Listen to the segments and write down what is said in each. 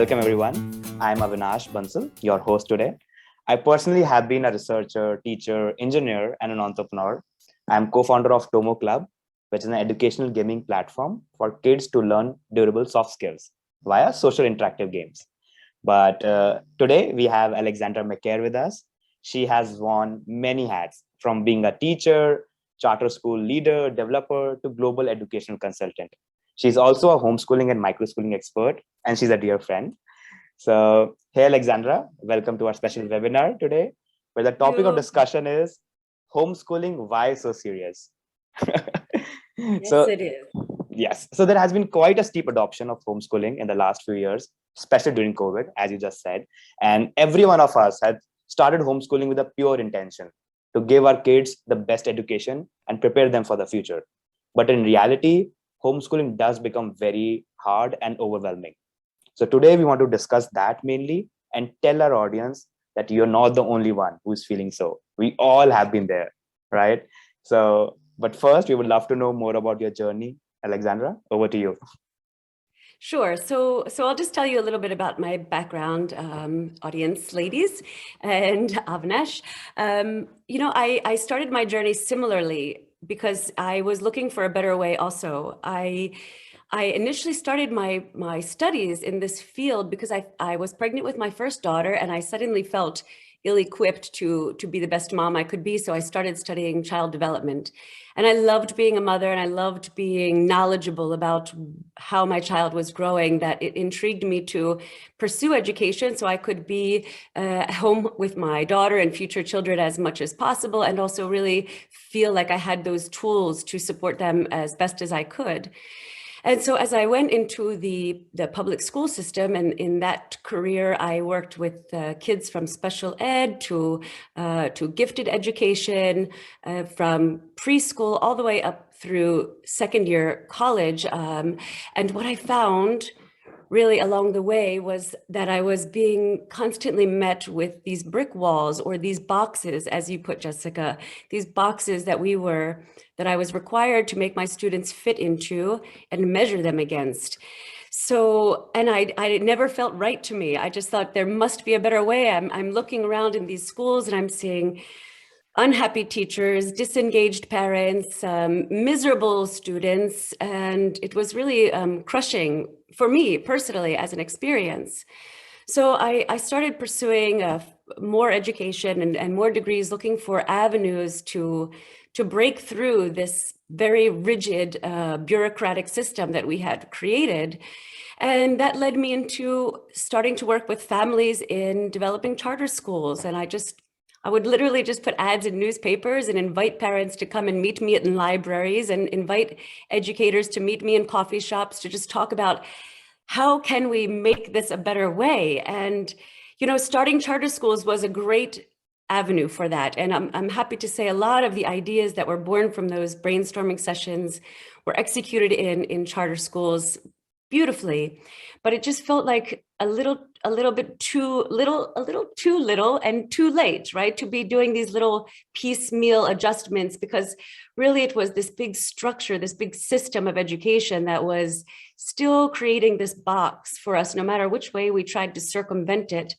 Welcome everyone. I'm Avinash Bansal, your host today. I personally have been a researcher, teacher, engineer, and an entrepreneur. I'm co-founder of TomoClub, which is an educational gaming platform for kids to learn durable soft skills via social interactive games. But today we have Alexandra Macare with us. She has worn many hats, from being a teacher, charter school leader, developer, to global educational consultant. She's also a homeschooling and microschooling expert, and she's a dear friend. So, hey, Alexandra, welcome to our special webinar today, where the topic of discussion is homeschooling, why so serious? Yes, it is. Yes. So there has been quite a steep adoption of homeschooling in the last few years, especially during COVID, as you just said. And every one of us had started homeschooling with a pure intention to give our kids the best education and prepare them for the future. But in reality, homeschooling does become very hard and overwhelming. So today we want to discuss that mainly and tell our audience that you're not the only one who's feeling so. We all have been there, right? So, but first, we would love to know more about your journey. Alexandra, over to you. Sure. So I'll just tell you a little bit about my background, audience, ladies, and Avinash. I started my journey similarly because I was looking for a better way. Also, I initially started my studies in this field because I was pregnant with my first daughter, and I suddenly felt ill-equipped to be the best mom I could be. So I started studying child development. And I loved being a mother, and I loved being knowledgeable about how my child was growing, that it intrigued me to pursue education so I could be home with my daughter and future children as much as possible, and also really feel like I had those tools to support them as best as I could. And so as I went into the public school system, and in that career, I worked with kids from special ed to gifted education, from preschool all the way up through second year college. And what I found really along the way was that I was being constantly met with these brick walls, or these boxes, as you put, Jessica, these boxes that I was required to make my students fit into and measure them against. So, and I never felt right to me. I just thought there must be a better way. I'm looking around in these schools and I'm seeing unhappy teachers, disengaged parents, miserable students, and it was really crushing for me personally as an experience. So I started pursuing more education and more degrees, looking for avenues to break through this very rigid bureaucratic system that we had created. And that led me into starting to work with families in developing charter schools. And I would literally just put ads in newspapers and invite parents to come and meet me in libraries, and invite educators to meet me in coffee shops to just talk about how can we make this a better way. And, starting charter schools was a great avenue for that. And I'm happy to say a lot of the ideas that were born from those brainstorming sessions were executed in charter schools beautifully, but it just felt like a little bit too little and too late, right? To be doing these little piecemeal adjustments, because really it was this big structure, this big system of education that was still creating this box for us, no matter which way we tried to circumvent it.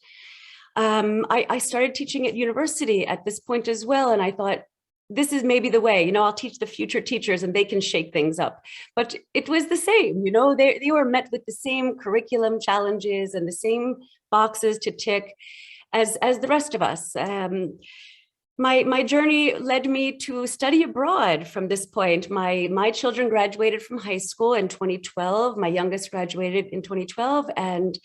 I started teaching at university at this point as well, and I thought, this is maybe the way, I'll teach the future teachers and they can shake things up. But it was the same, they were met with the same curriculum challenges and the same boxes to tick as the rest of us. My journey led me to study abroad from this point. My children graduated from high school in 2012. My youngest graduated in 2012, and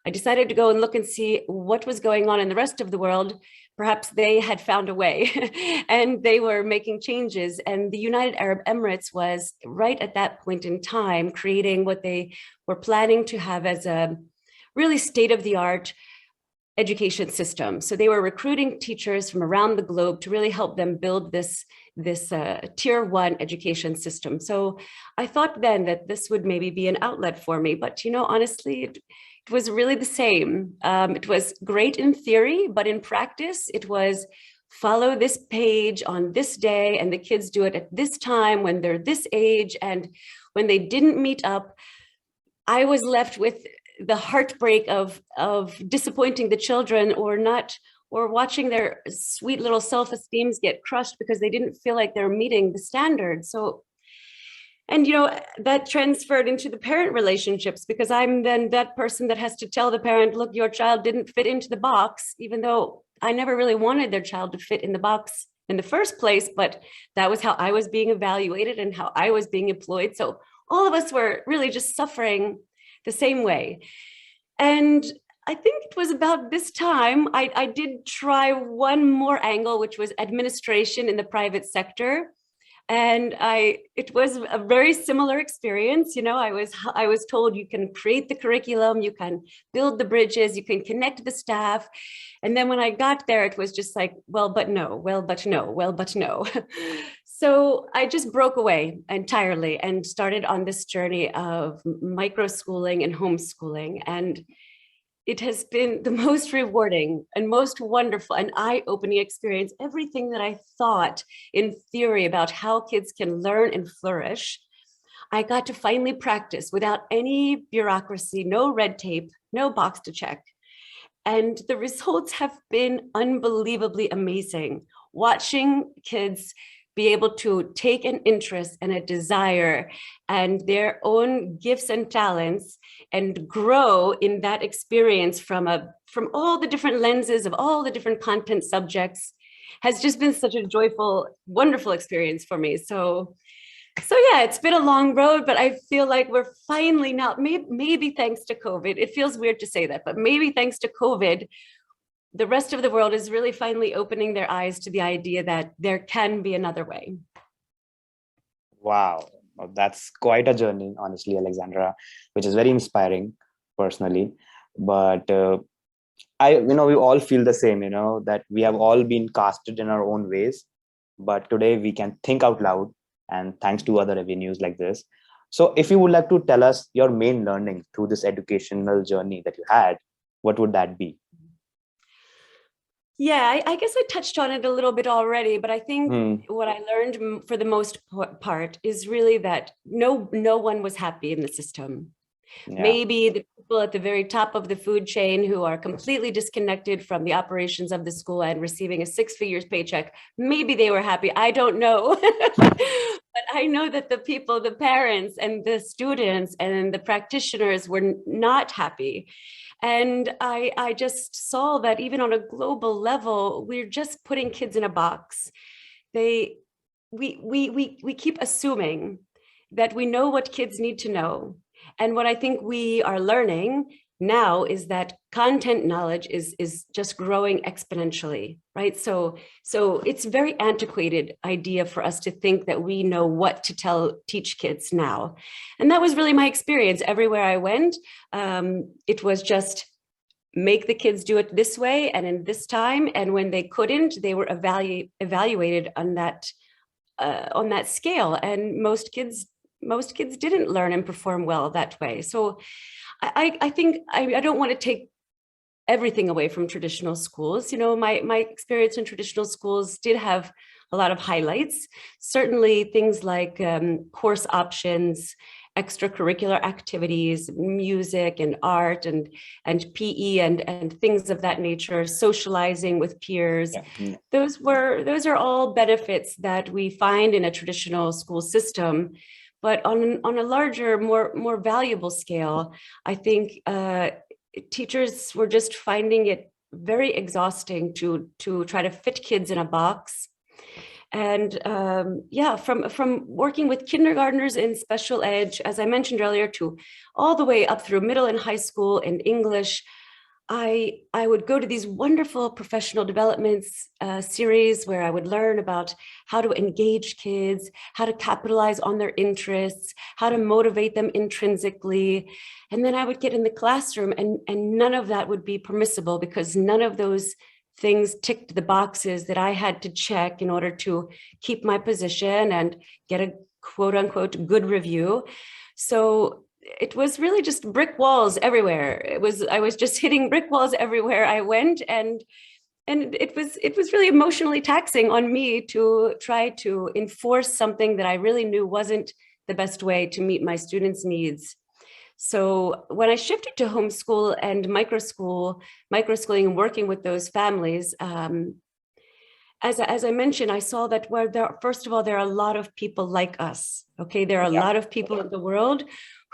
I decided to go and look and see what was going on in the rest of the world. Perhaps they had found a way and they were making changes. And the United Arab Emirates was right at that point in time creating what they were planning to have as a really state-of-the-art education system. So they were recruiting teachers from around the globe to really help them build this tier 1 education system. So I thought then that this would maybe be an outlet for me, but honestly, it was really the same. It was great in theory, but in practice, it was follow this page on this day, and the kids do it at this time when they're this age. And when they didn't meet up, I was left with the heartbreak of disappointing the children, or watching their sweet little self-esteems get crushed because they didn't feel like they're meeting the standard. So, and that transferred into the parent relationships, because I'm then that person that has to tell the parent, look, your child didn't fit into the box, even though I never really wanted their child to fit in the box in the first place, but that was how I was being evaluated and how I was being employed. So all of us were really just suffering the same way. And I think it was about this time I did try one more angle, which was administration in the private sector. And it was a very similar experience. I was told you can create the curriculum, you can build the bridges, you can connect the staff. And then when I got there, it was just like, well, but no, well, but no, well, but no. So I just broke away entirely and started on this journey of micro schooling and homeschooling. And it has been the most rewarding and most wonderful and eye-opening experience. Everything that I thought in theory about how kids can learn and flourish, I got to finally practice without any bureaucracy, no red tape, no box to check. And the results have been unbelievably amazing. Watching kids be able to take an interest and a desire and their own gifts and talents and grow in that experience from all the different lenses of all the different content subjects has just been such a joyful, wonderful experience for me. So yeah, it's been a long road, but I feel like we're finally now, maybe thanks to COVID, it feels weird to say that, but maybe thanks to COVID, the rest of the world is really finally opening their eyes to the idea that there can be another way. Wow, well, that's quite a journey, honestly, Alexandra, which is very inspiring personally. But we all feel the same, that we have all been casted in our own ways, but today we can think out loud, and thanks to other avenues like this. So if you would like to tell us your main learning through this educational journey that you had, what would that be? Yeah, I guess I touched on it a little bit already, but I think what I learned for the most part is really that no one was happy in the system. Yeah. Maybe the people at the very top of the food chain who are completely disconnected from the operations of the school and receiving a 6-figure paycheck, maybe they were happy. I don't know. But I know that the people, the parents and the students and the practitioners were not happy. And I just saw that even on a global level, we're just putting kids in a box. We keep assuming that we know what kids need to know. And what I think we are learning now is that content knowledge is just growing exponentially, right? So it's a very antiquated idea for us to think that we know what to teach kids now. And that was really my experience everywhere I went. It was just make the kids do it this way and in this time. And when they couldn't, they were evaluated on that scale. And most kids didn't learn and perform well that way. So I think I don't want to take everything away from traditional schools. My experience in traditional schools did have a lot of highlights. Certainly things like course options, extracurricular activities, music and art and PE and things of that nature, socializing with peers. Yeah. Those are all benefits that we find in a traditional school system. But on a larger, more valuable scale, I think teachers were just finding it very exhausting to try to fit kids in a box. And from working with kindergartners in special ed, as I mentioned earlier, to all the way up through middle and high school in English, I would go to these wonderful professional developments series where I would learn about how to engage kids, how to capitalize on their interests, how to motivate them intrinsically. And then I would get in the classroom and none of that would be permissible because none of those things ticked the boxes that I had to check in order to keep my position and get a quote unquote good review. So it was really just brick walls everywhere. I was just hitting brick walls everywhere I went, and it was really emotionally taxing on me to try to enforce something that I really knew wasn't the best way to meet my students' needs. So when I shifted to homeschool and microschooling and working with those families, as I mentioned, I saw that first of all, there are a lot of people like us. Okay, there are a lot of people in the world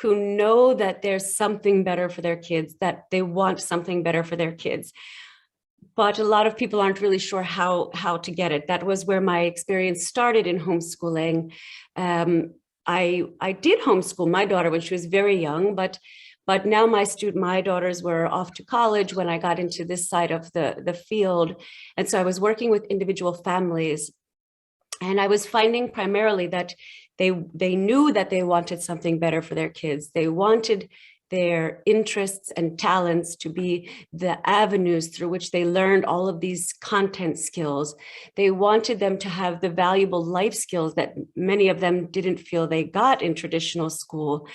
who know that there's something better for their kids, that they want something better for their kids. But a lot of people aren't really sure how to get it. That was where my experience started in homeschooling. I did homeschool my daughter when she was very young, but now my daughters were off to college when I got into this side of the field. And so I was working with individual families, and I was finding primarily that they knew that they wanted something better for their kids. They wanted their interests and talents to be the avenues through which they learned all of these content skills. They wanted them to have the valuable life skills that many of them didn't feel they got in traditional school.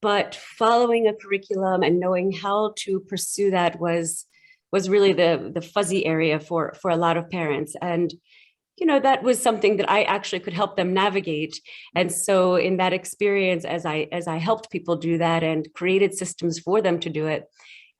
But following a curriculum and knowing how to pursue that was really the fuzzy area for a lot of parents. And that was something that I actually could help them navigate. And so in that experience, as I helped people do that and created systems for them to do it,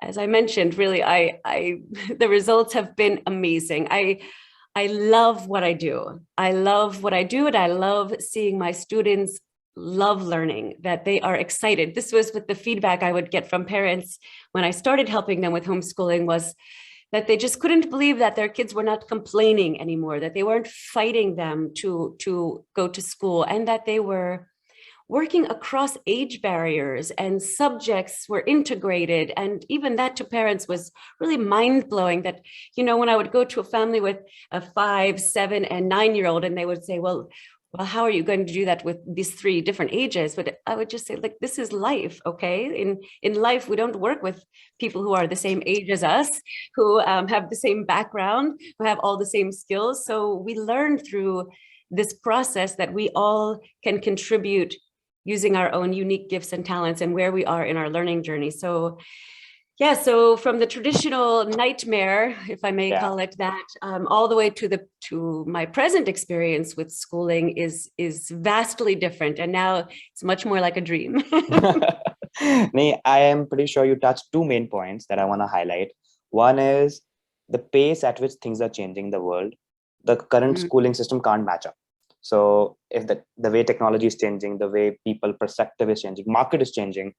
as I mentioned, really, the results have been amazing. I love what I do. I love what I do, and I love seeing my students love learning, that they are excited. This was with the feedback I would get from parents when I started helping them with homeschooling, was that they just couldn't believe that their kids were not complaining anymore, that they weren't fighting them to go to school, and that they were working across age barriers and subjects were integrated. And even that to parents was really mind-blowing, that, when I would go to a family with a 5, 7, and 9-year-old, and they would say, well, how are you going to do that with these 3 different ages? But I would just say, like, this is life, okay? In life, we don't work with people who are the same age as us, who have the same background, who have all the same skills. So we learn through this process that we all can contribute using our own unique gifts and talents and where we are in our learning journey. So yeah, so from the traditional nightmare, if I may call it that, all the way to my present experience with schooling is vastly different, and now it's much more like a dream. Nee, I am pretty sure you touched 2 main points that I want to highlight. One is the pace at which things are changing the world. The current schooling system can't match up. So if the way technology is changing, the way people perspective is changing, market is changing,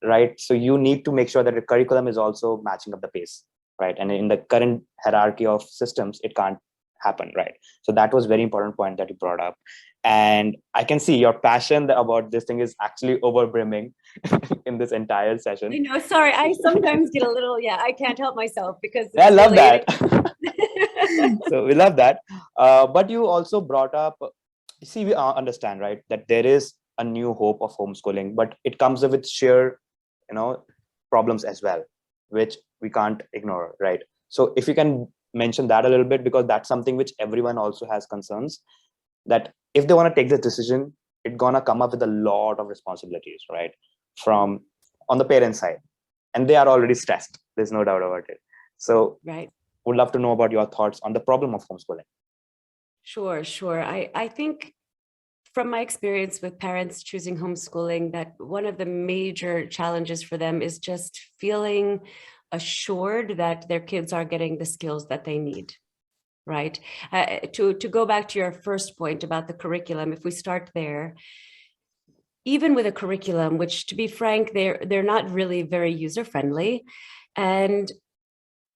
right? So you need to make sure that the curriculum is also matching up the pace, right? And in the current hierarchy of systems, it can't happen, right? So that was very important point that you brought up. And I can see your passion about this thing is actually overbrimming in this entire session. I know, sorry, I sometimes get a little, I can't help myself because I love that. So we love that. But you also brought up, see, we understand, right, that there is a new hope of homeschooling, but it comes with sheer problems as well, which we can't ignore, right? So if you can mention that a little bit, because that's something which everyone also has concerns, that if they want to take this decision, it's gonna come up with a lot of responsibilities, right, from on the parent side, and they are already stressed, there's no doubt about it. So would love to know about your thoughts on the problem of homeschooling. Sure. I think from my experience with parents choosing homeschooling, that one of the major challenges for them is just feeling assured that their kids are getting the skills that they need, right? To go back to your first point about the curriculum, if we start there, even with a curriculum, which, to be frank, they're not really very user-friendly. And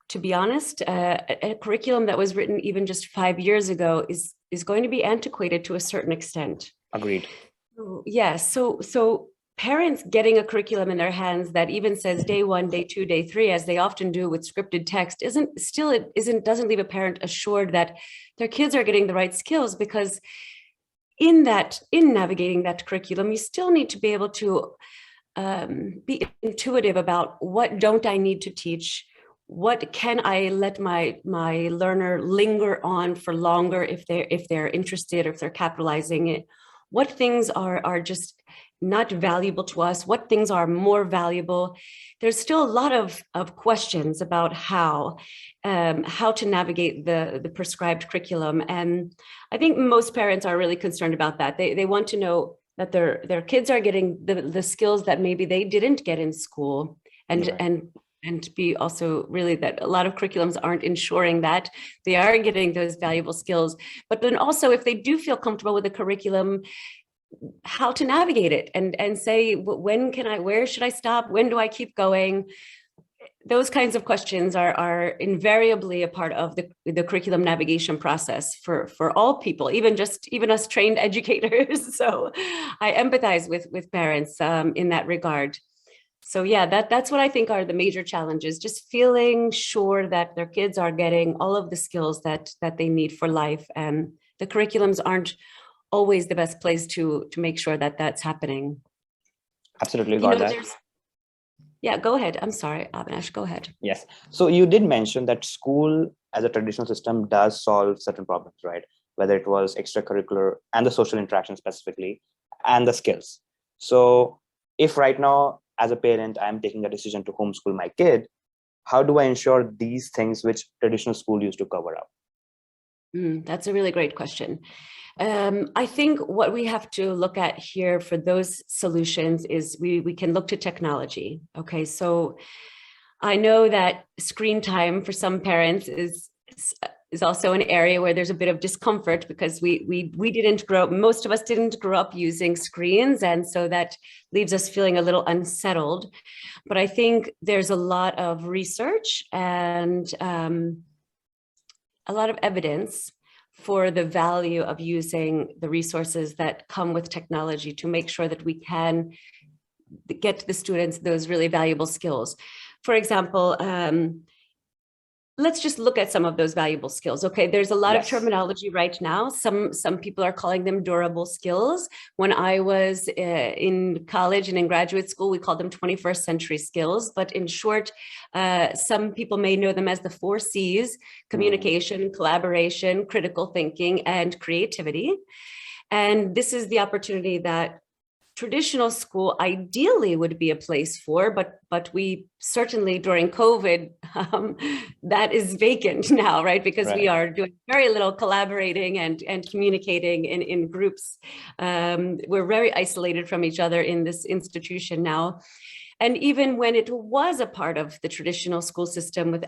to be honest, a curriculum that was written even just 5 years ago is going to be antiquated to a certain extent. Agreed. Yes. So parents getting a curriculum in their hands that even says day 1, day 2, day 3, as they often do with scripted text, doesn't leave a parent assured that their kids are getting the right skills, because in navigating that curriculum, you still need to be able to be intuitive about what don't I need to teach. What can I let my learner linger on for longer if they're interested, or if they're capitalizing it? What things are just not valuable to us? What things are more valuable? There's still a lot of questions about how to navigate the prescribed curriculum. And I think most parents are really concerned about that. They want to know that their kids are getting the skills that maybe they didn't get in school, and Right. and to be also really that a lot of curriculums aren't ensuring that they are getting those valuable skills. But then also, if they do feel comfortable with the curriculum, how to navigate it and say, where should I stop? When do I keep going? Those kinds of questions are invariably a part of the curriculum navigation process for all people, even us trained educators. So I empathize with parents in that regard. So yeah, that's what I think are the major challenges, just feeling sure that their kids are getting all of the skills that they need for life. And the curriculums aren't always the best place to make sure that that's happening. Absolutely got that. Yeah, go ahead. I'm sorry, Avinash, go ahead. Yes. So you did mention that school as a traditional system does solve certain problems, right? Whether it was extracurricular and the social interaction specifically, and the skills. So if right now, as a parent, I'm taking a decision to homeschool my kid, how do I ensure these things which traditional school used to cover up? That's a really great question. I think what we have to look at here for those solutions is we can look to technology. Okay, so I know that screen time for some parents is also an area where there's a bit of discomfort because we didn't grow up, most of us didn't grow up using screens, and so that leaves us feeling a little unsettled. But I think there's a lot of research and a lot of evidence for the value of using the resources that come with technology to make sure that we can get to the students those really valuable skills. For example, let's just look at some of those valuable skills. Okay, there's a lot of terminology right now. Some people are calling them durable skills. When I was in college and in graduate school, we called them 21st century skills. But in short, some people may know them as the 4 C's: communication, collaboration, critical thinking, and creativity. And this is the opportunity that traditional school ideally would be a place for, but we certainly during COVID, that is vacant now, right? Because we are doing very little collaborating and communicating in groups. We're very isolated from each other in this institution now. And even when it was a part of the traditional school system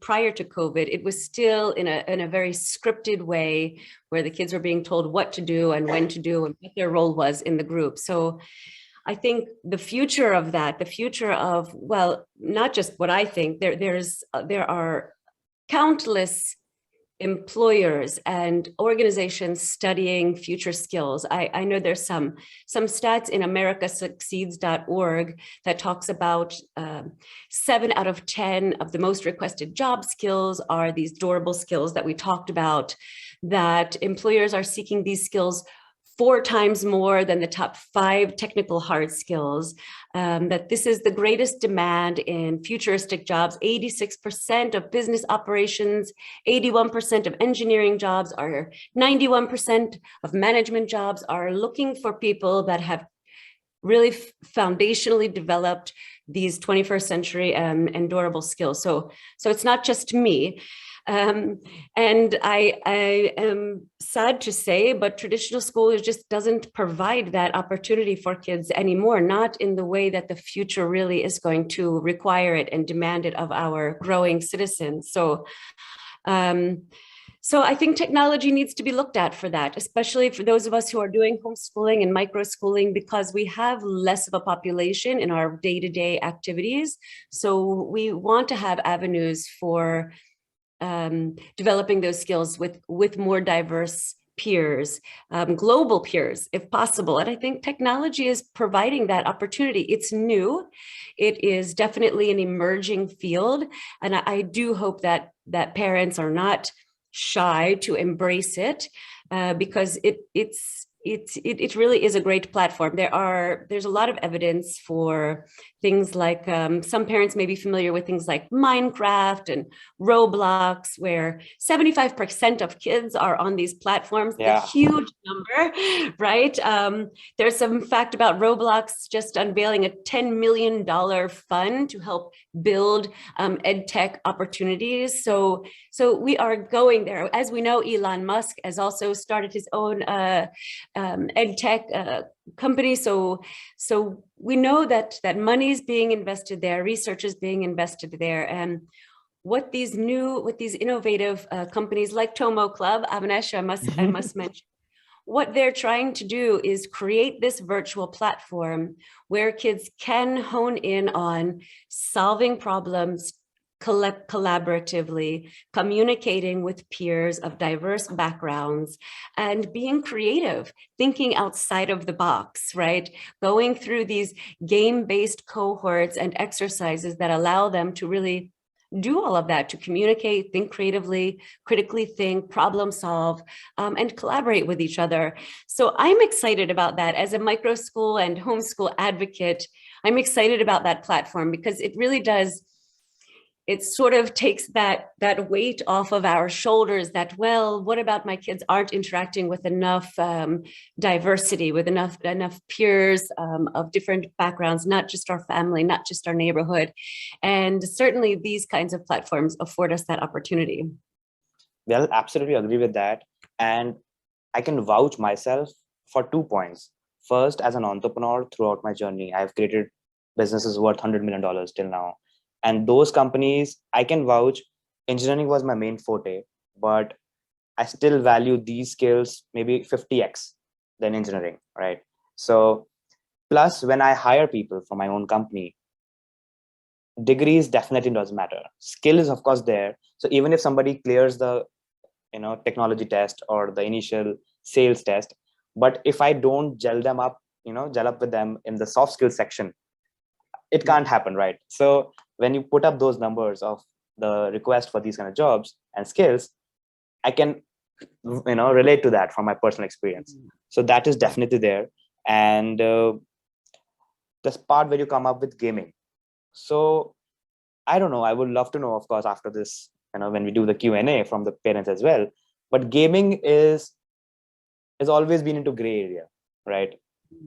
prior to COVID, it was still in a very scripted way where the kids were being told what to do and when to do and what their role was in the group. So I think the future of that, well, not just what I think, there are countless employers and organizations studying future skills. I know there's some stats in americasucceeds.org that talks about 7 out of 10 of the most requested job skills are these durable skills that we talked about, that employers are seeking these skills 4 times more than the top 5 technical hard skills, that this is the greatest demand in futuristic jobs. 86% of business operations, 81% of engineering jobs, 91% of management jobs are looking for people that have really foundationally developed these 21st century and durable skills. So it's not just me. And I am sad to say, but traditional school just doesn't provide that opportunity for kids anymore, not in the way that the future really is going to require it and demand it of our growing citizens. So I think technology needs to be looked at for that, especially for those of us who are doing homeschooling and microschooling, because we have less of a population in our day-to-day activities. So we want to have avenues for developing those skills with more diverse peers, global peers, if possible. And I think technology is providing that opportunity. It's new. It is definitely an emerging field. And I do hope that parents are not shy to embrace it, because it really is a great platform. There's a lot of evidence for things like, some parents may be familiar with things like Minecraft and Roblox, where 75% of kids are on these platforms. Yeah. A huge number, right? There's some fact about Roblox just unveiling a $10 million fund to help build edtech opportunities. So we are going there. As we know, Elon Musk has also started his own edtech company. So we know that money is being invested there, research is being invested there, and what these innovative companies like TomoClub, Avinash, I must mention, what they're trying to do is create this virtual platform where kids can hone in on solving problems collaboratively, communicating with peers of diverse backgrounds, and being creative, thinking outside of the box, right? Going through these game-based cohorts and exercises that allow them to really do all of that, to communicate, think creatively, critically think, problem solve, and collaborate with each other. So I'm excited about that. As a micro school and homeschool advocate, I'm excited about that platform because it really does, it sort of takes that weight off of our shoulders that, well, what about my kids aren't interacting with enough diversity, with enough peers of different backgrounds, not just our family, not just our neighborhood. And certainly these kinds of platforms afford us that opportunity. Well, absolutely agree with that. And I can vouch myself for 2 points. First, as an entrepreneur throughout my journey, I've created businesses worth $100 million till now. And those companies, I can vouch, engineering was my main forte, but I still value these skills maybe 50x than engineering, right? So plus when I hire people from my own company, degrees definitely doesn't matter. Skill is of course there. So even if somebody clears the technology test or the initial sales test, but if I don't gel up with them in the soft skills section, it can't happen, right? So when you put up those numbers of the request for these kind of jobs and skills, I can relate to that from my personal experience. So that is definitely there. And this part where you come up with gaming. So I don't know, I would love to know, of course, after this, when we do the Q&A from the parents as well, but gaming is always been into gray area, right?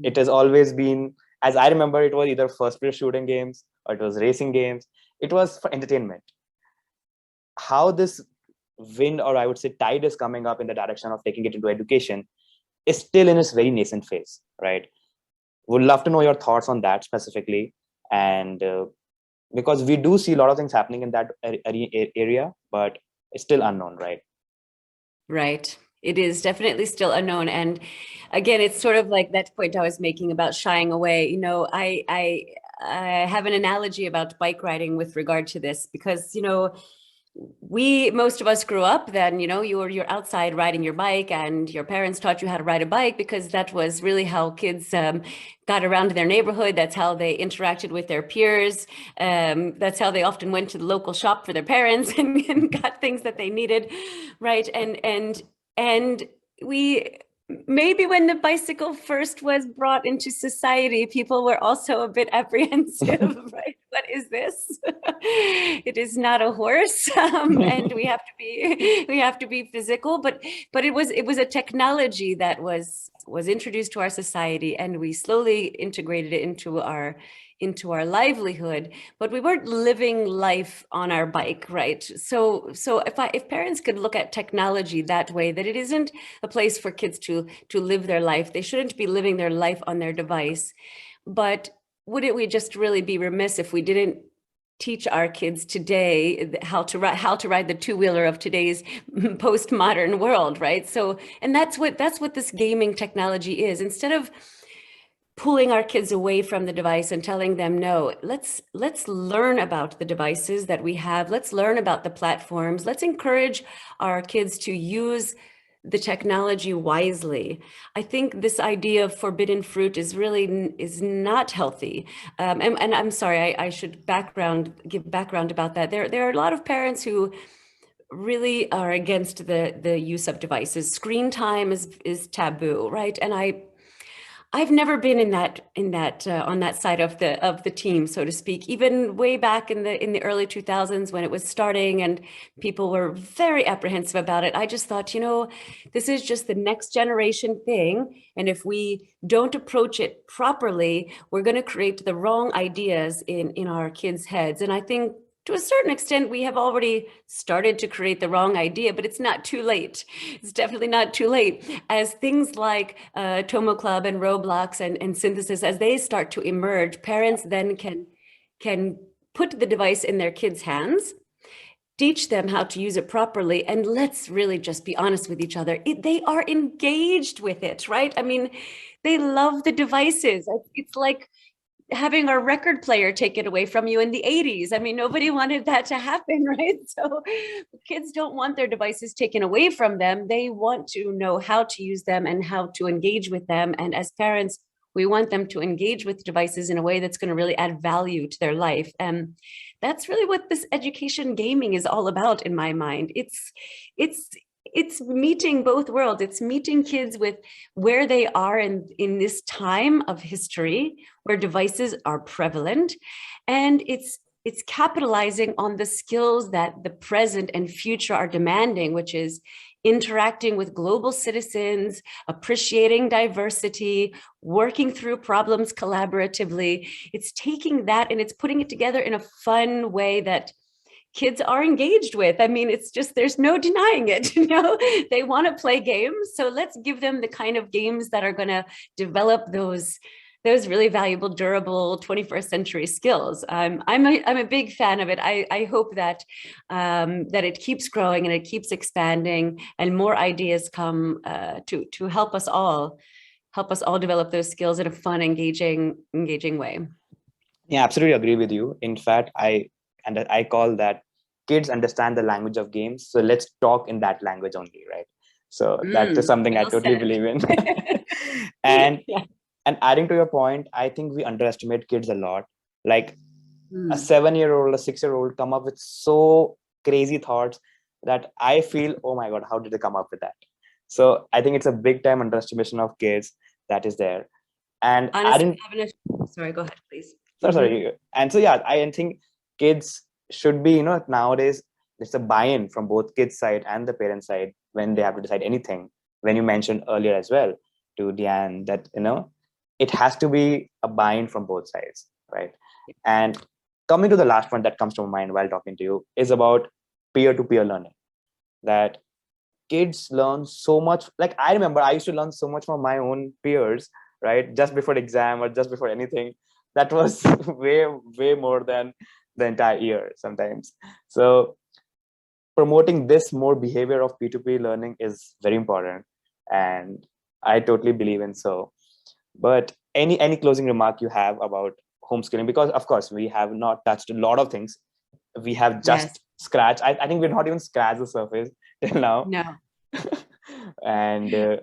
It has always been, as I remember, it was either first-person shooting games or it was racing games. It was for entertainment. How this wind, or I would say tide, is coming up in the direction of taking it into education is still in its very nascent phase, right? Would love to know your thoughts on that specifically. And because we do see a lot of things happening in that area, but it's still unknown, right? Right. It is definitely still unknown. And again, it's sort of like that point I was making about shying away. I have an analogy about bike riding with regard to this, because, most of us grew up then, you're outside riding your bike, and your parents taught you how to ride a bike because that was really how kids got around their neighborhood. That's how they interacted with their peers. That's how they often went to the local shop for their parents and got things that they needed, right? And we, maybe when the bicycle first was brought into society, people were also a bit apprehensive, right? What is this? It is not a horse, and we have to be physical. But it was a technology that was introduced to our society, and we slowly integrated it into our livelihood, but we weren't living life on our bike, right? So if parents could look at technology that way, that it isn't a place for kids to live their life, they shouldn't be living their life on their device. But wouldn't we just really be remiss if we didn't teach our kids today how to ride the two-wheeler of today's postmodern world, right? So, and that's what this gaming technology is. Instead of pulling our kids away from the device and telling them, no, let's learn about the devices that we have. Let's learn about the platforms. Let's encourage our kids to use the technology wisely. I think this idea of forbidden fruit is not healthy. And I'm sorry, I should give background about that. There are a lot of parents who really are against the use of devices. Screen time is taboo, right? And I've never been on that side of the team, so to speak. Even way back in the early 2000s when it was starting and people were very apprehensive about it, I just thought, this is just the next generation thing, and if we don't approach it properly, we're going to create the wrong ideas in our kids' heads. And I think to a certain extent, we have already started to create the wrong idea, but it's not too late. It's definitely not too late. As things like TomoClub and Roblox and Synthesis, as they start to emerge, parents then can put the device in their kids' hands, teach them how to use it properly, and let's really just be honest with each other. They are engaged with it, right? I mean, they love the devices. It's like having a record player taken away from you in the 80s. I mean, nobody wanted that to happen, right? So kids don't want their devices taken away from them. They want to know how to use them and how to engage with them. And as parents, we want them to engage with devices in a way that's going to really add value to their life. And that's really what this education gaming is all about in my mind. It's meeting both worlds. It's meeting kids with where they are in this time of history where devices are prevalent. And it's capitalizing on the skills that the present and future are demanding, which is interacting with global citizens, appreciating diversity, working through problems collaboratively. It's taking that and it's putting it together in a fun way that kids are engaged with. I mean, it's just, there's no denying it, you know, they want to play games. So let's give them the kind of games that are going to develop those really valuable, durable 21st century skills. I'm a big fan of it. I hope that that it keeps growing and it keeps expanding and more ideas come to help us all develop those skills in a fun, engaging way. Yeah, absolutely agree with you. In fact, I call that kids understand the language of games. So let's talk in that language only, right? So that is something I totally believe in. And yeah. And adding to your point, I think we underestimate kids a lot. Like a 7-year-old, a 6-year-old come up with so crazy thoughts that I feel, oh my God, how did they come up with that? So I think it's a big time underestimation of kids that is there. And honestly, sorry, go ahead, please. Sorry. And so, yeah, I think kids should be, nowadays, it's a buy-in from both kids' side and the parent side when they have to decide anything. When you mentioned earlier as well to Diane that, it has to be a buy-in from both sides, right? And coming to the last point that comes to my mind while talking to you is about peer-to-peer learning. That kids learn so much. Like I remember I used to learn so much from my own peers, right? Just before the exam or just before anything. That was way more than the entire year sometimes. So promoting this more behavior of P2P learning is very important. And I totally believe in so. But any closing remark you have about homeschooling? Because of course we have not touched a lot of things. We have just scratched. I think we're not even scratched the surface till now. No. And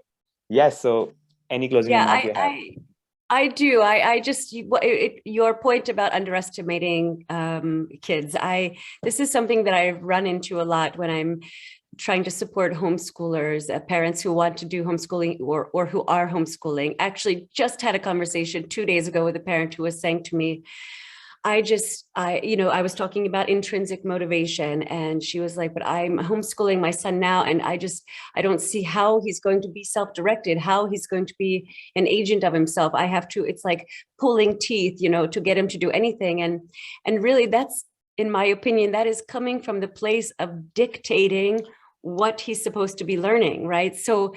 yes, so any closing remark you have? I do. I just, your point about underestimating kids. This is something that I've run into a lot when I'm trying to support homeschoolers, parents who want to do homeschooling or who are homeschooling. Actually, just had a conversation 2 days ago with a parent who was saying to me, I was talking about intrinsic motivation, and she was like, but I'm homeschooling my son now, and I don't see how he's going to be self-directed, how he's going to be an agent of himself. It's like pulling teeth, to get him to do anything. And really that's, in my opinion, that is coming from the place of dictating what he's supposed to be learning, right? So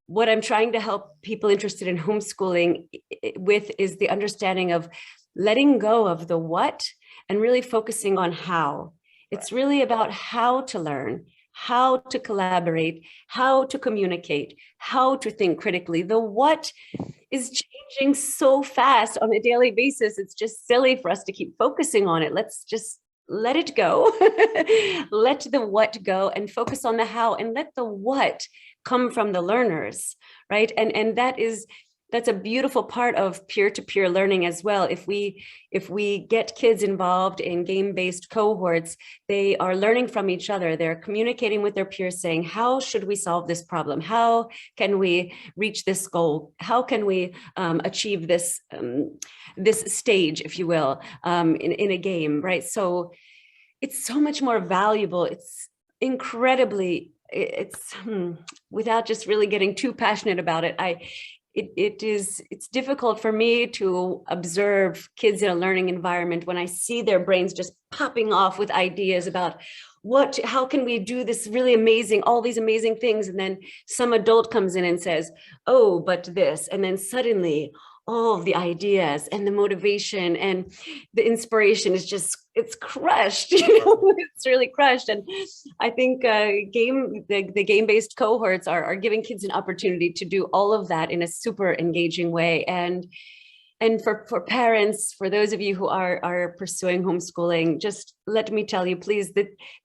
what I'm trying to help people interested in homeschooling with is the understanding of letting go of the what and really focusing on how. It's really about how to learn, how to collaborate, how to communicate, how to think critically. The what is changing so fast on a daily basis. It's just silly for us to keep focusing on it. Let's just let it go. Let the what go and focus on the how, and let the what come from the learners, right? And that's a beautiful part of peer-to-peer learning as well. If we get kids involved in game-based cohorts, they are learning from each other. They're communicating with their peers saying, how should we solve this problem? How can we reach this goal? How can we achieve this stage, if you will, in a game, right? So it's so much more valuable. It's incredibly, without just really getting too passionate about it, it's difficult for me to observe kids in a learning environment when I see their brains just popping off with ideas about how can we do this really amazing, all these amazing things. And then some adult comes in and says, oh, but this, and then suddenly all of the ideas and the motivation and the inspiration is just, it's crushed, it's really crushed. And I think the game-based cohorts are giving kids an opportunity to do all of that in a super engaging way. And for parents, for those of you who are pursuing homeschooling, just let me tell you, please,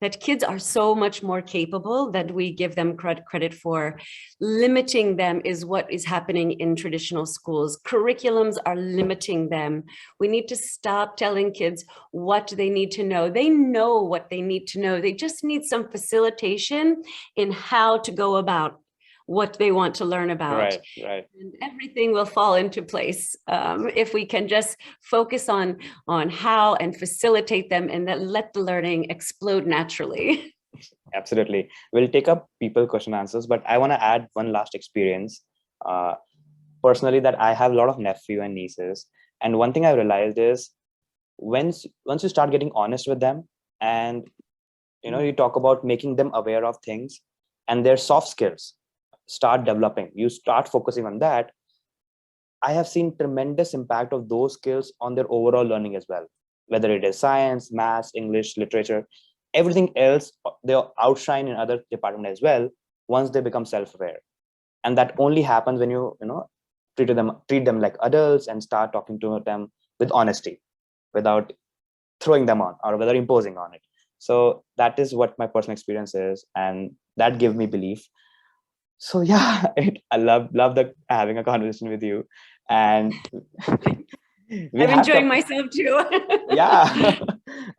that kids are so much more capable than we give them credit for. Limiting them is what is happening in traditional schools. Curriculums are limiting them. We need to stop telling kids what they need to know. They know what they need to know. They just need some facilitation in how to go about what they want to learn about. Right. And everything will fall into place if we can just focus on how and facilitate them and then let the learning explode naturally. Absolutely. We'll take up people question answers, but I want to add one last experience. Personally, that I have a lot of nephew and nieces. And one thing I realized is once you start getting honest with them and you talk about making them aware of things and their soft skills start developing, you start focusing on that, I have seen tremendous impact of those skills on their overall learning as well, whether it is science, maths, English, literature, everything else, they outshine in other departments as well once they become self-aware. And that only happens when you treat them like adults and start talking to them with honesty without throwing them on or whether imposing on it. So that is what my personal experience is, and that gave me belief. So yeah, I love having a conversation with you, and I'm enjoying myself too. Yeah,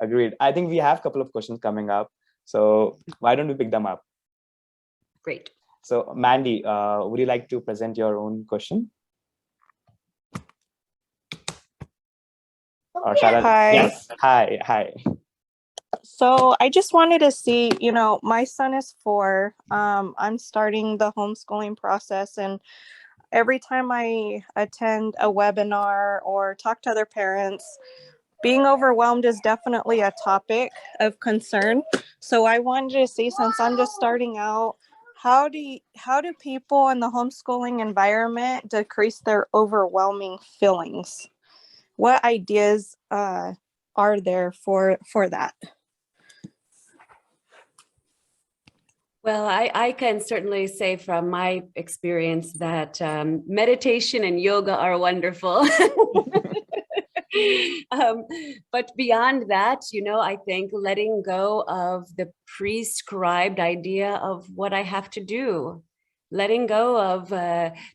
agreed. I think we have a couple of questions coming up, so why don't we pick them up? Great. So Mandy, would you like to present your own question? Or shall I? Hi. Yes. Hi. So I just wanted to see, my son is 4. I'm starting the homeschooling process, and every time I attend a webinar or talk to other parents, being overwhelmed is definitely a topic of concern. So I wanted to see, since I'm just starting out, how do people in the homeschooling environment decrease their overwhelming feelings? What ideas are there for that? Well, I can certainly say from my experience that meditation and yoga are wonderful. But beyond that, I think letting go of the prescribed idea of what I have to do, letting go of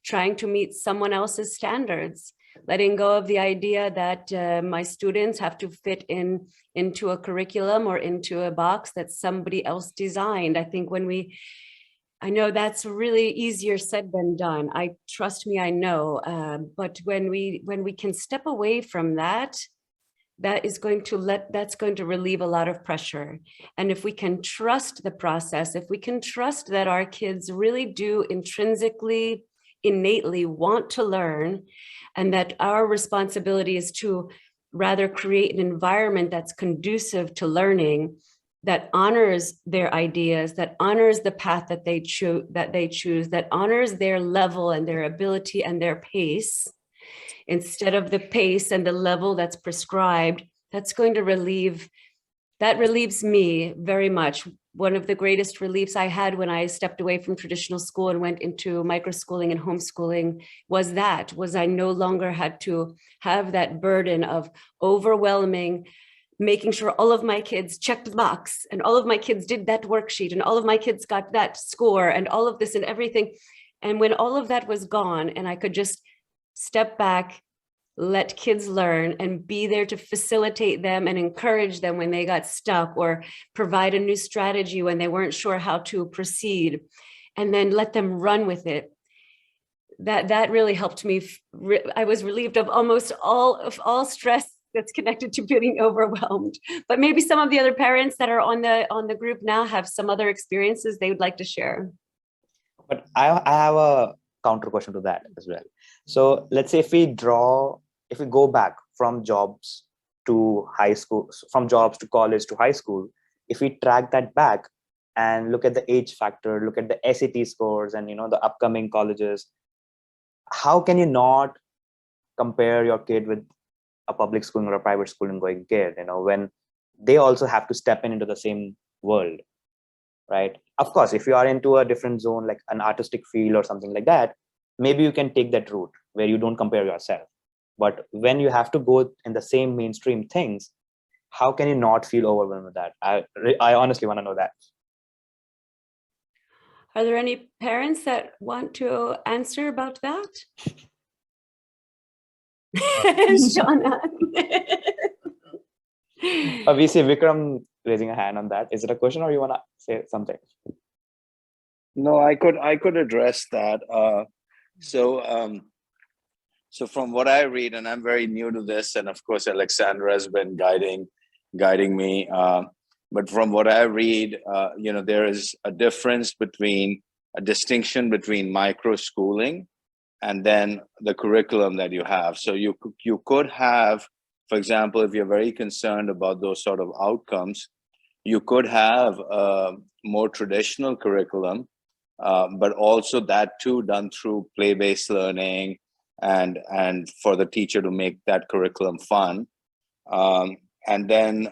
trying to meet someone else's standards, letting go of the idea that my students have to fit into a curriculum or into a box that somebody else designed. I think I know that's really easier said than done. Trust me, I know. But when we can step away from that, that's going to relieve a lot of pressure. And if we can trust the process, if we can trust that our kids really do intrinsically, innately want to learn, and that our responsibility is to rather create an environment that's conducive to learning, that honors their ideas, that honors the path that they choose, that honors their level and their ability and their pace, instead of the pace and the level that's prescribed, that relieves me very much. One of the greatest reliefs I had when I stepped away from traditional school and went into microschooling and homeschooling was I no longer had to have that burden of overwhelming, making sure all of my kids checked the box and all of my kids did that worksheet and all of my kids got that score and all of this and everything. And when all of that was gone and I could just step back, let kids learn and be there to facilitate them and encourage them when they got stuck, or provide a new strategy when they weren't sure how to proceed, and then let them run with it. That really helped me. I was relieved of almost all stress that's connected to feeling overwhelmed. But maybe some of the other parents that are on the group now have some other experiences they would like to share. But I have a counter question to that as well. So let's say if we go back from jobs to high school, from jobs to college to high school, if we track that back and look at the age factor, look at the SAT scores and the upcoming colleges, how can you not compare your kid with a public school or a private school and going kid, when they also have to step into the same world, right? Of course, if you are into a different zone, like an artistic field or something like that, maybe you can take that route where you don't compare yourself. But when you have to go in the same mainstream things, how can you not feel overwhelmed with that? I honestly want to know that. Are there any parents that want to answer about that? Shauna. We see Vikram raising a hand on that. Is it a question or you want to say something? No, I could address that. So from what I read, and I'm very new to this, and of course Alexandra has been guiding me. But from what I read, there is a distinction between micro schooling and then the curriculum that you have. So you could have, for example, if you're very concerned about those sort of outcomes, you could have a more traditional curriculum, but also that too done through play-based learning and for the teacher to make that curriculum fun. And then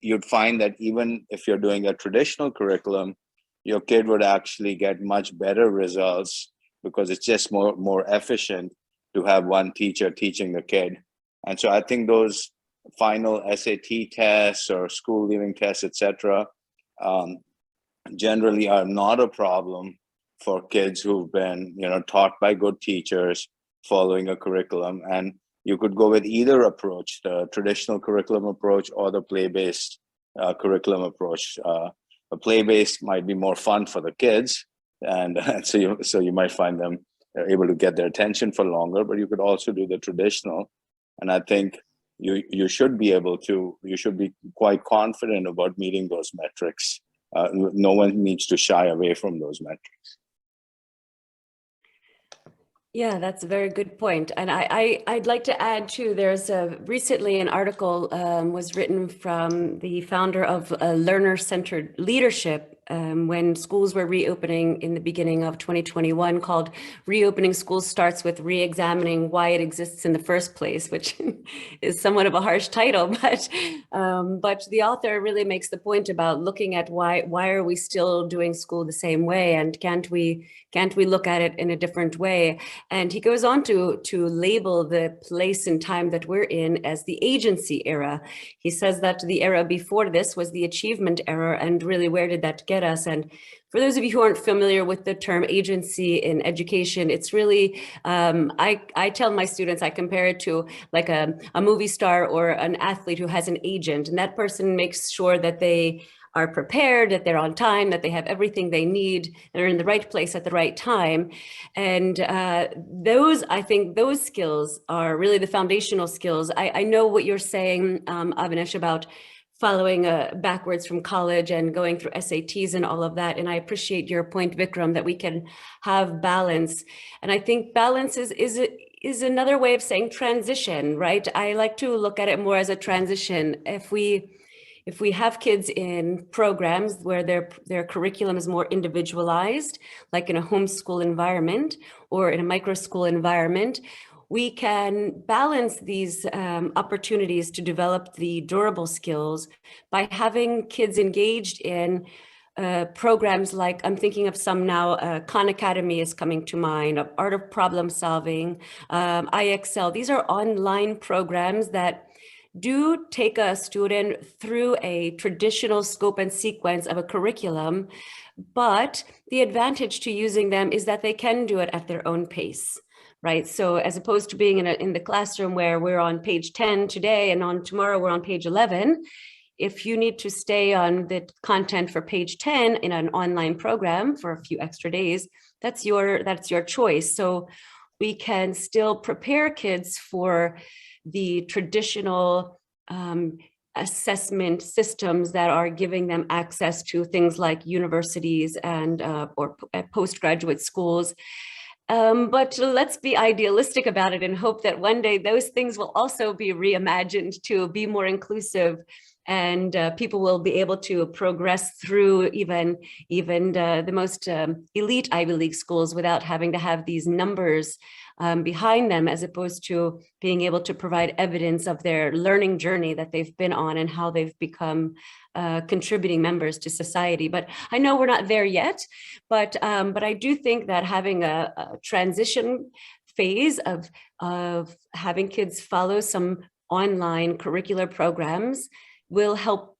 you'd find that even if you're doing a traditional curriculum, your kid would actually get much better results because it's just more efficient to have one teacher teaching the kid. And so I think those final SAT tests or school leaving tests, etc., generally are not a problem for kids who've been taught by good teachers following a curriculum. And you could go with either approach, the traditional curriculum approach or the play-based curriculum approach. A play-based might be more fun for the kids, and so you might find them able to get their attention for longer, but you could also do the traditional. And I think you should be quite confident about meeting those metrics. No one needs to shy away from those metrics. Yeah, that's a very good point. And I'd like to add too, there's recently an article was written from the founder of Learner-Centered Leadership when schools were reopening in the beginning of 2021, called Reopening Schools Starts with Re-examining Why It Exists in the First Place, which is somewhat of a harsh title, but the author really makes the point about looking at why are we still doing school the same way, and can't we look at it in a different way? And he goes on to label the place and time that we're in as the agency era. He says that the era before this was the achievement era, and really where did that get us? And for those of you who aren't familiar with the term agency in education, it's really, I tell my students, I compare it to like a movie star or an athlete who has an agent, and that person makes sure that they are prepared, that they're on time, that they have everything they need, they're in the right place at the right time. And I think those skills are really the foundational skills. I know what you're saying, Avinash, about following backwards from college and going through SATs and all of that. And I appreciate your point, Vikram, that we can have balance. And I think balance is another way of saying transition, right? I like to look at it more as a transition. If we have kids in programs where their curriculum is more individualized, like in a homeschool environment or in a micro school environment, we can balance these opportunities to develop the durable skills by having kids engaged in programs like, I'm thinking of some now, Khan Academy is coming to mind, of Art of Problem Solving, IXL. These are online programs that do take a student through a traditional scope and sequence of a curriculum, but the advantage to using them is that they can do it at their own pace, right? So as opposed to being in the classroom where we're on page 10 today and on tomorrow we're on page 11, if you need to stay on the content for page 10 in an online program for a few extra days, that's your choice. So we can still prepare kids for the traditional assessment systems that are giving them access to things like universities and or postgraduate schools. But let's be idealistic about it and hope that one day those things will also be reimagined to be more inclusive, and people will be able to progress through even the most elite Ivy League schools without having to have these numbers behind them, as opposed to being able to provide evidence of their learning journey that they've been on and how they've become contributing members to society. But I know we're not there yet, but I do think that having a transition phase of having kids follow some online curricular programs will help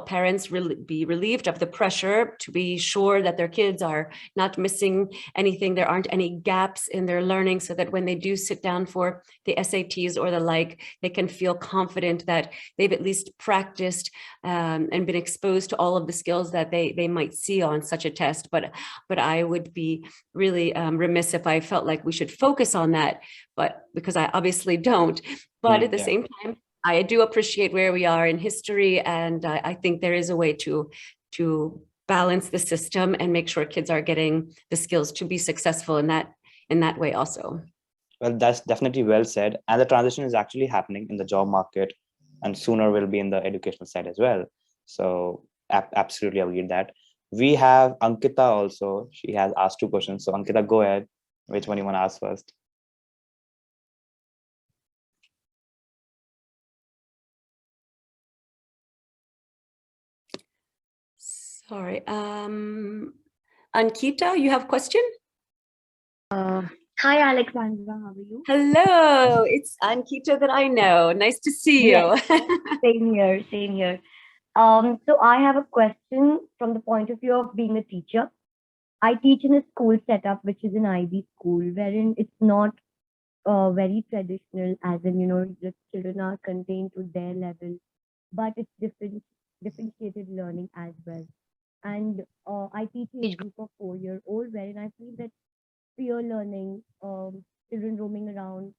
parents be relieved of the pressure to be sure that their kids are not missing anything. There aren't any gaps in their learning, so that when they do sit down for the SATs or the like, they can feel confident that they've at least practiced and been exposed to all of the skills that they might see on such a test. But I would be really remiss if I felt like we should focus on that, but because I obviously don't. But at the same time, I do appreciate where we are in history, and I think there is a way to balance the system and make sure kids are getting the skills to be successful in that way also. Well, that's definitely well said. And the transition is actually happening in the job market, and sooner will be in the educational side as well. So absolutely agree with that. We have Ankita also. She has asked 2 questions. So Ankita, go ahead. Which one you want to ask first? Sorry, Ankita, you have a question? Hi, Alexandra. How are you? Hello, it's Ankita that I know. Nice to see you. Same here, same here. So I have a question from the point of view of being a teacher. I teach in a school setup, which is an IB school, wherein it's not very traditional, as in, the children are contained to their level, but it's differentiated learning as well. And I teach age group of 4-year-old, wherein I feel that peer learning, children roaming around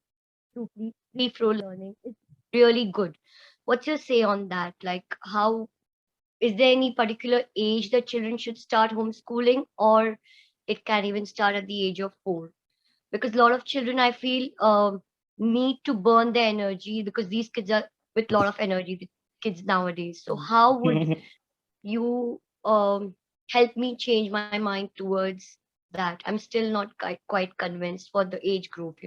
through free flow learning is really good. What's your say on that? Like, how is there any particular age that children should start homeschooling, or it can even start at the age of 4? Because a lot of children, I feel, need to burn their energy, because these kids are with a lot of energy, the kids nowadays. So how would you help me change my mind towards that? I'm still not quite convinced for the age group.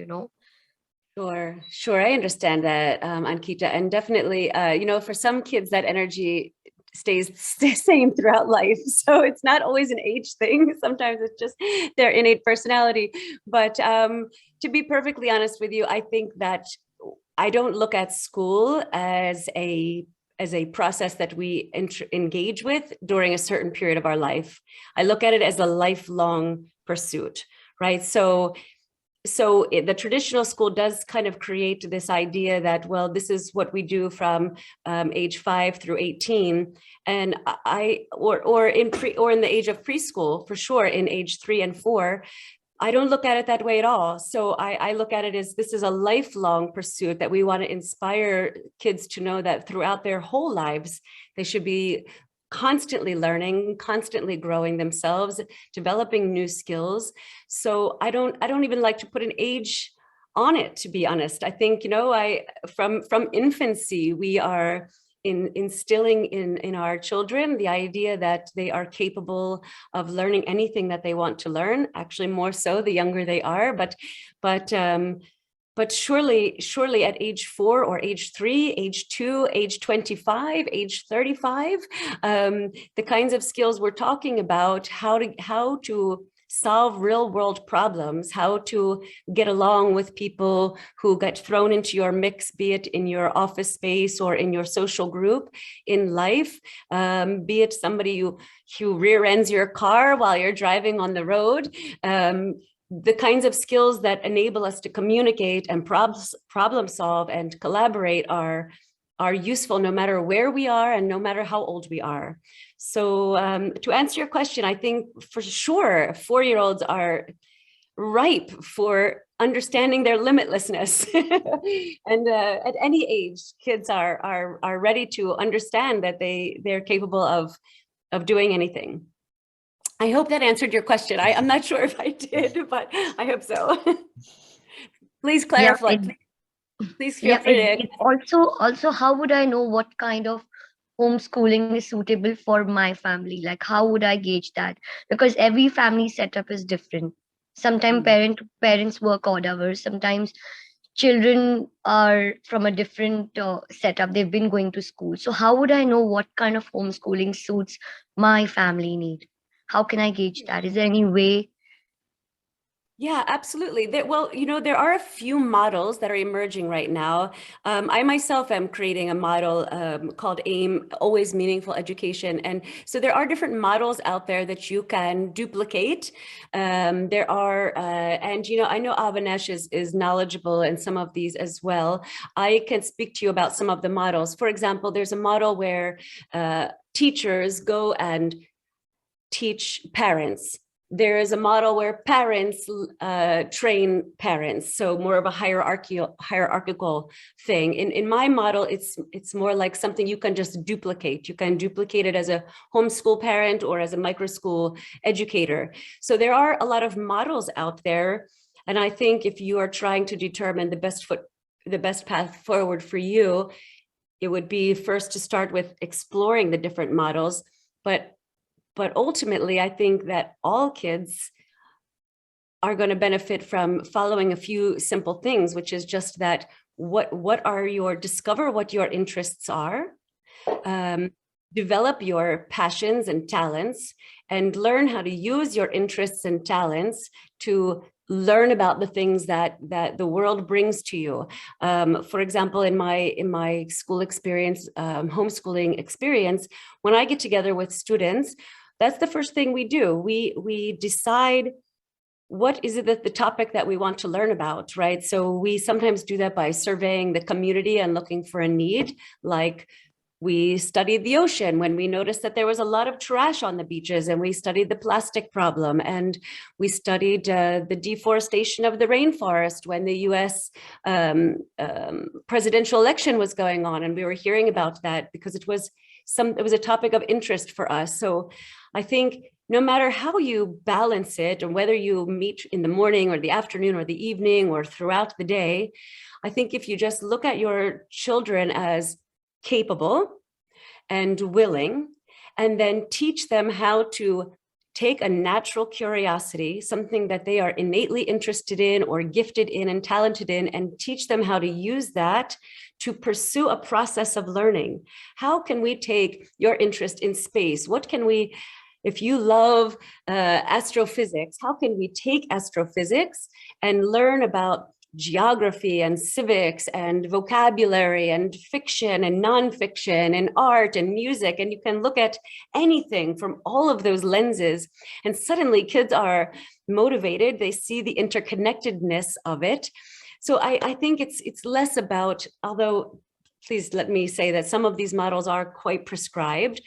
Sure. I understand that, Ankita, and definitely, for some kids, that energy stays the same throughout life. So it's not always an age thing. Sometimes it's just their innate personality. But to be perfectly honest with you, I think that I don't look at school as a process that we engage with during a certain period of our life. I look at it as a lifelong pursuit, right? So the traditional school does kind of create this idea that, well, this is what we do from age 5 through 18, and or in the age of preschool, for sure, in age 3 and 4. I don't look at it that way at all. So I look at it as this is a lifelong pursuit, that we want to inspire kids to know that throughout their whole lives, they should be constantly learning, constantly growing themselves, developing new skills. So I don't even like to put an age on it, to be honest. I think, from infancy, we are instilling in our children the idea that they are capable of learning anything that they want to learn, actually more so the younger they are. But surely at age 4 or age 3, age 2, age 25, age 35, the kinds of skills we're talking about, how to solve real world problems, how to get along with people who get thrown into your mix, be it in your office space or in your social group in life, be it somebody who rear ends your car while you're driving on the road. The kinds of skills that enable us to communicate and problem solve and collaborate are useful no matter where we are and no matter how old we are. So to answer your question, I think for sure 4-year-olds are ripe for understanding their limitlessness. And at any age, kids are ready to understand that they're capable of doing anything. I hope that answered your question. I'm not sure if I did, but I hope so. Please Yeah, clarify. Please feel yeah. free to. It also, how would I know what kind of homeschooling is suitable for my family? Like, how would I gauge that? Because every family setup is different. Sometimes parents work odd hours. Sometimes children are from a different setup. They've been going to school. So how would I know what kind of homeschooling suits my family need? How can I gauge that? Is there any way? Yeah, absolutely. Well, there are a few models that are emerging right now. I myself am creating a model called AIM, Always Meaningful Education. And so there are different models out there that you can duplicate. There are, and I know Avinash is knowledgeable in some of these as well. I can speak to you about some of the models. For example, there's a model where teachers go and teach parents. There is a model where parents train parents, so more of a hierarchical thing. In my model, it's more like something you can just duplicate. You can duplicate it as a homeschool parent or as a micro school educator. So there are a lot of models out there, and I think if you are trying to determine the best path forward for you, it would be first to start with exploring the different models, but ultimately, I think that all kids are going to benefit from following a few simple things, which is just that discover what your interests are, develop your passions and talents, and learn how to use your interests and talents to learn about the things that the world brings to you. For example, in my school experience, homeschooling experience, when I get together with students, that's the first thing we do. We decide what is it that the topic that we want to learn about, right? So we sometimes do that by surveying the community and looking for a need. Like, we studied the ocean when we noticed that there was a lot of trash on the beaches, and we studied the plastic problem, and we studied the deforestation of the rainforest when the US presidential election was going on, and we were hearing about that because it was a topic of interest for us. So I think no matter how you balance it, or whether you meet in the morning or the afternoon or the evening or throughout the day, I think if you just look at your children as capable and willing, and then teach them how to take a natural curiosity, something that they are innately interested in or gifted in and talented in, and teach them how to use that to pursue a process of learning. How can we take your interest in space? If you love astrophysics, how can we take astrophysics and learn about geography and civics and vocabulary and fiction and nonfiction and art and music? And you can look at anything from all of those lenses, and suddenly kids are motivated. They see the interconnectedness of it. So I think it's less about, although please let me say that some of these models are quite prescribed.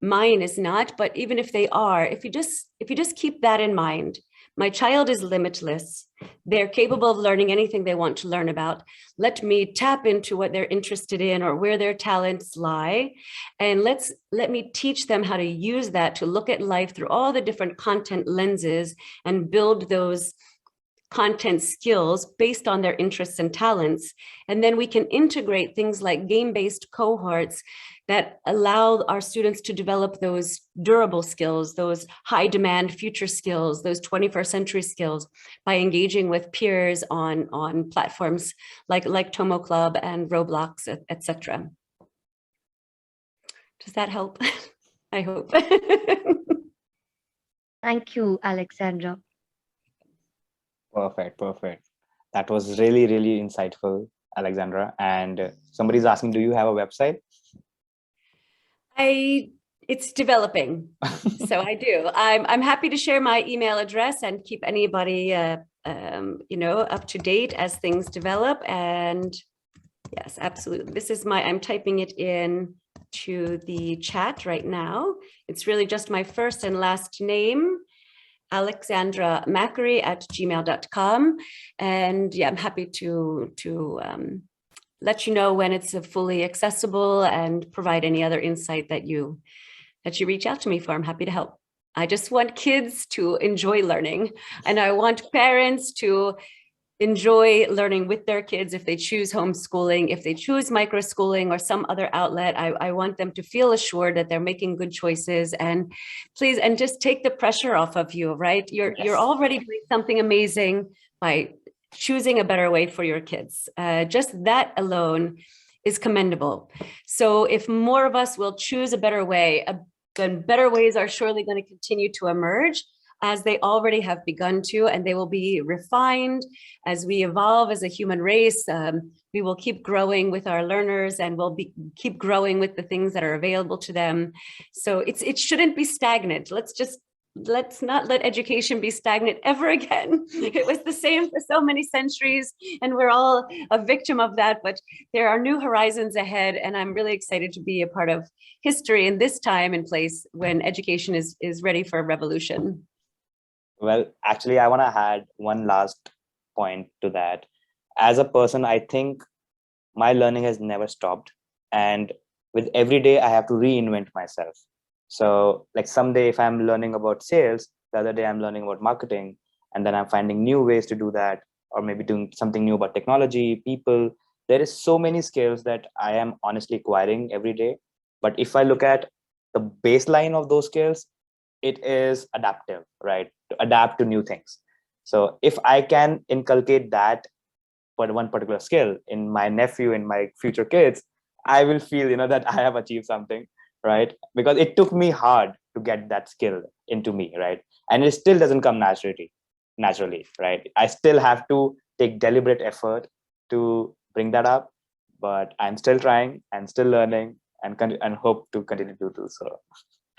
Mine is not, but even if they are, if you just keep that in mind, my child is limitless. They're capable of learning anything they want to learn about. Let me tap into what they're interested in or where their talents lie. And let me teach them how to use that to look at life through all the different content lenses and build those content skills based on their interests and talents. And then we can integrate things like game-based cohorts that allow our students to develop those durable skills, those high demand future skills, those 21st century skills by engaging with peers on platforms like TomoClub and Roblox, etc. Does that help? I hope. Thank you, Alexandra. Perfect. That was really, really insightful, Alexandra. And somebody's asking, do you have a website? It's developing, so I do. I'm happy to share my email address and keep anybody up to date as things develop. And yes, absolutely. This is I'm typing it in to the chat right now. It's really just my first and last name, Alexandra Macare @gmail.com. And yeah, I'm happy to let you know when it's fully accessible and provide any other insight that you reach out to me for. I'm happy to help. I just want kids to enjoy learning, and I want parents to enjoy learning with their kids. If they choose homeschooling, if they choose microschooling or some other outlet, I want them to feel assured that they're making good choices. And please, and just take the pressure off of you, right? You're already doing something amazing by choosing a better way for your kids. Just that alone is commendable. So if more of us will choose a better way, then better ways are surely going to continue to emerge, as they already have begun to, and they will be refined as we evolve as a human race. We will keep growing with our learners, and we'll keep growing with the things that are available to them. So it shouldn't be stagnant. Let's not let education be stagnant ever again. It was the same for so many centuries, and we're all a victim of that, but there are new horizons ahead, and I'm really excited to be a part of history in this time and place when education is ready for a revolution. Well, actually, I want to add one last point to that. As a person, I think my learning has never stopped. And with every day, I have to reinvent myself. So like someday, if I'm learning about sales, the other day I'm learning about marketing, and then I'm finding new ways to do that, or maybe doing something new about technology, people. There is so many skills that I am honestly acquiring every day. But if I look at the baseline of those skills, it is adaptive, right? To adapt to new things. So if I can inculcate that for one particular skill in my nephew, in my future kids, I will feel, that I have achieved something, right? Because it took me hard to get that skill into me, right? And it still doesn't come naturally, right? I still have to take deliberate effort to bring that up, but I'm still trying and still learning, and hope to continue to do so.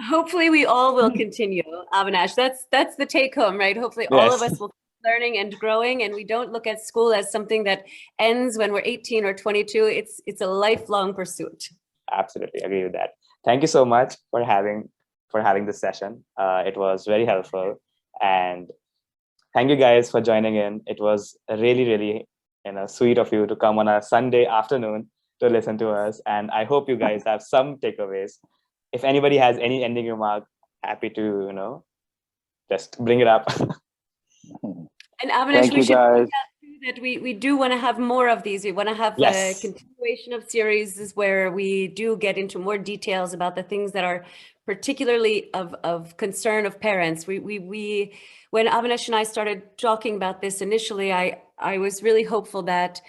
Hopefully we all will continue, Avinash. That's the take home, right? Hopefully all of Yes. us will keep learning and growing, and we don't look at school as something that ends when we're 18 or 22. It's a lifelong pursuit. Absolutely agree with that. Thank you so much for having this session. It was very helpful, and thank you guys for joining in. It was really sweet of you to come on a Sunday afternoon to listen to us, and I hope you guys have some takeaways. If anybody has any ending remark, happy to just bring it up. And Avinash, Thank we you, should guys. point out too that we do want to have more of these. We want to have a Yes. continuation of series where we do get into more details about the things that are particularly of concern of parents. We when Avinash and I started talking about this initially, I was really hopeful that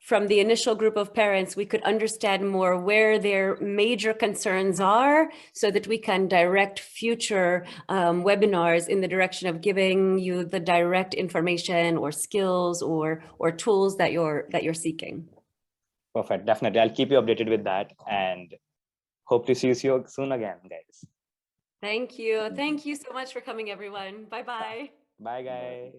from the initial group of parents, we could understand more where their major concerns are, so that we can direct future webinars in the direction of giving you the direct information or skills or tools that you're seeking. Perfect. Definitely. I'll keep you updated with that, and hope to see you soon again, guys. Thank you. Thank you so much for coming, everyone. Bye-bye. Bye, guys.